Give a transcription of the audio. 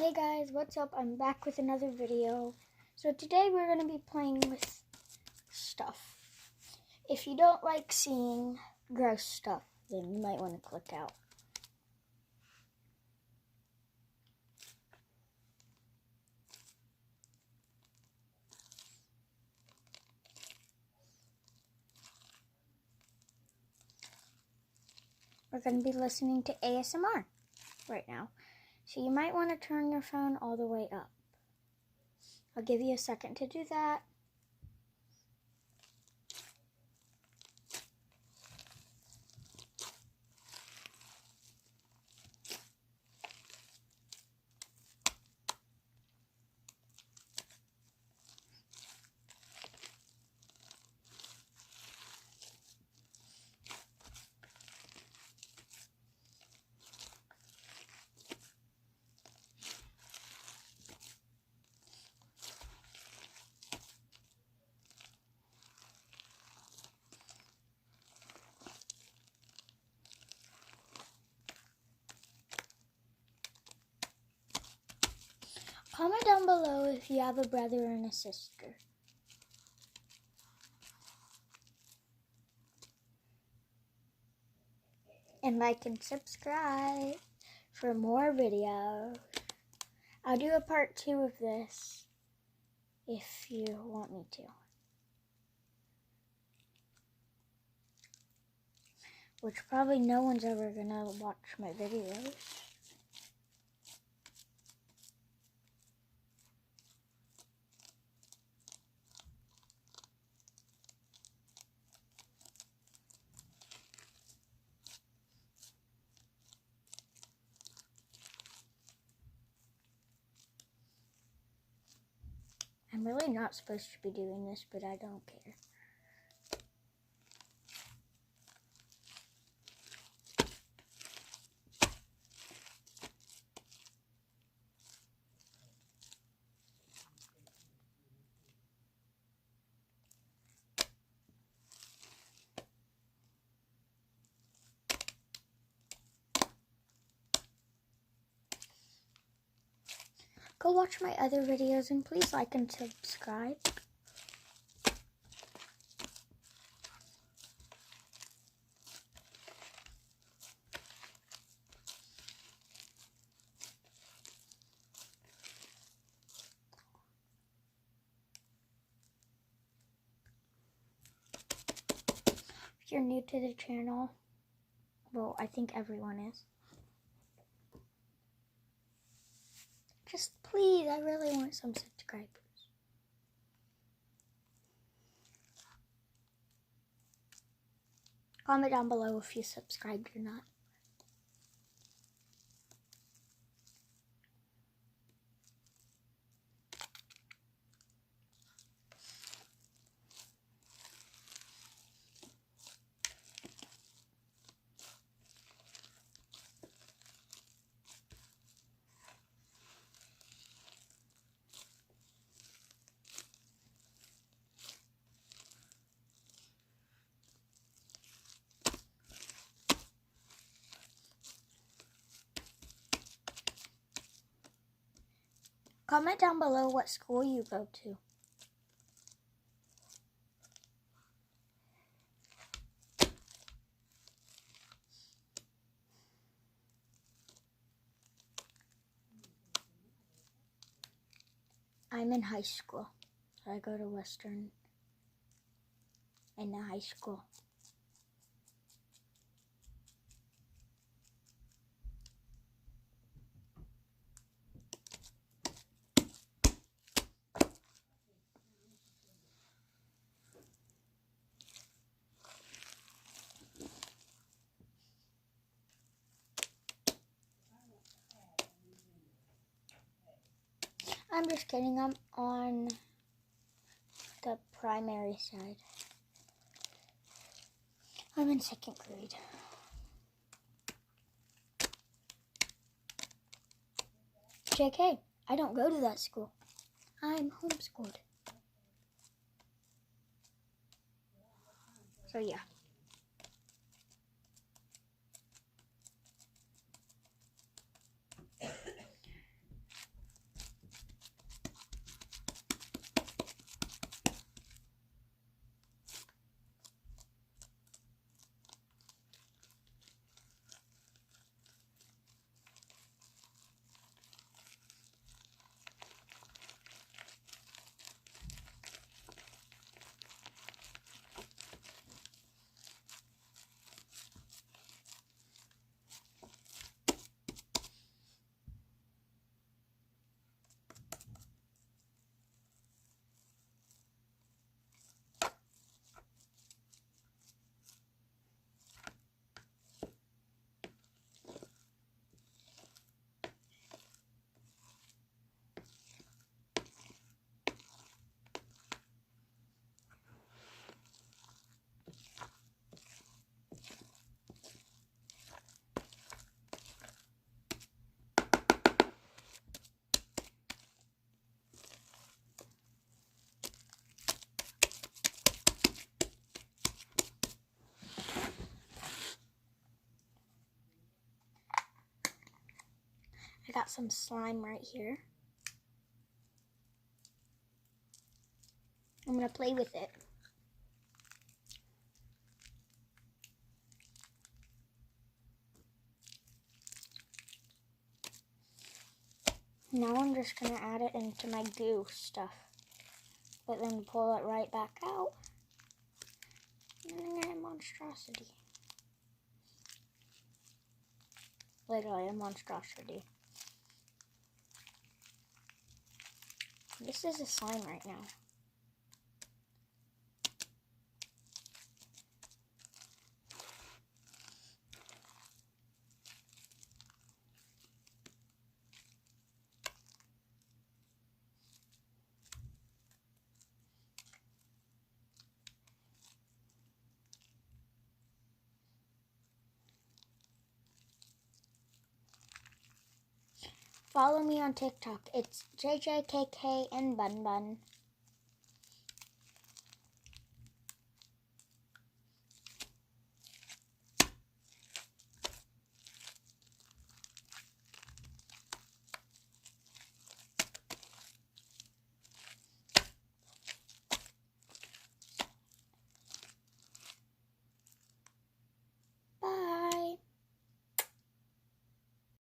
Hey guys, what's up? I'm back with another video. So today we're going to be playing with stuff. If you don't like seeing gross stuff, then you might want to click out. We're going to be listening to ASMR right now. So you might want to turn your phone all the way up. I'll give you a second to do that. Comment down below if you have a brother and a sister. And like and subscribe for more videos. I'll do a part 2 of this if you want me to. Which probably no one's ever gonna watch my videos. I'm really not supposed to be doing this, but I don't care. Go watch my other videos and please like and subscribe. If you're new to the channel, well, I think everyone is. Just please, I really want some subscribers. Comment down below if you subscribed or not. Comment down below what school you go to. I'm in high school, so I go to Western in the high school. I'm just kidding, I'm on the primary side. I'm in 2nd grade. JK, I don't go to that school. I'm homeschooled. So yeah. got some slime right here. I'm going to play with it. Now I'm just going to add it into my goo stuff. But then pull it right back out. And then I get a monstrosity. Literally a monstrosity. This is a slime right now. Follow me on TikTok. It's JJKK and Bun Bun.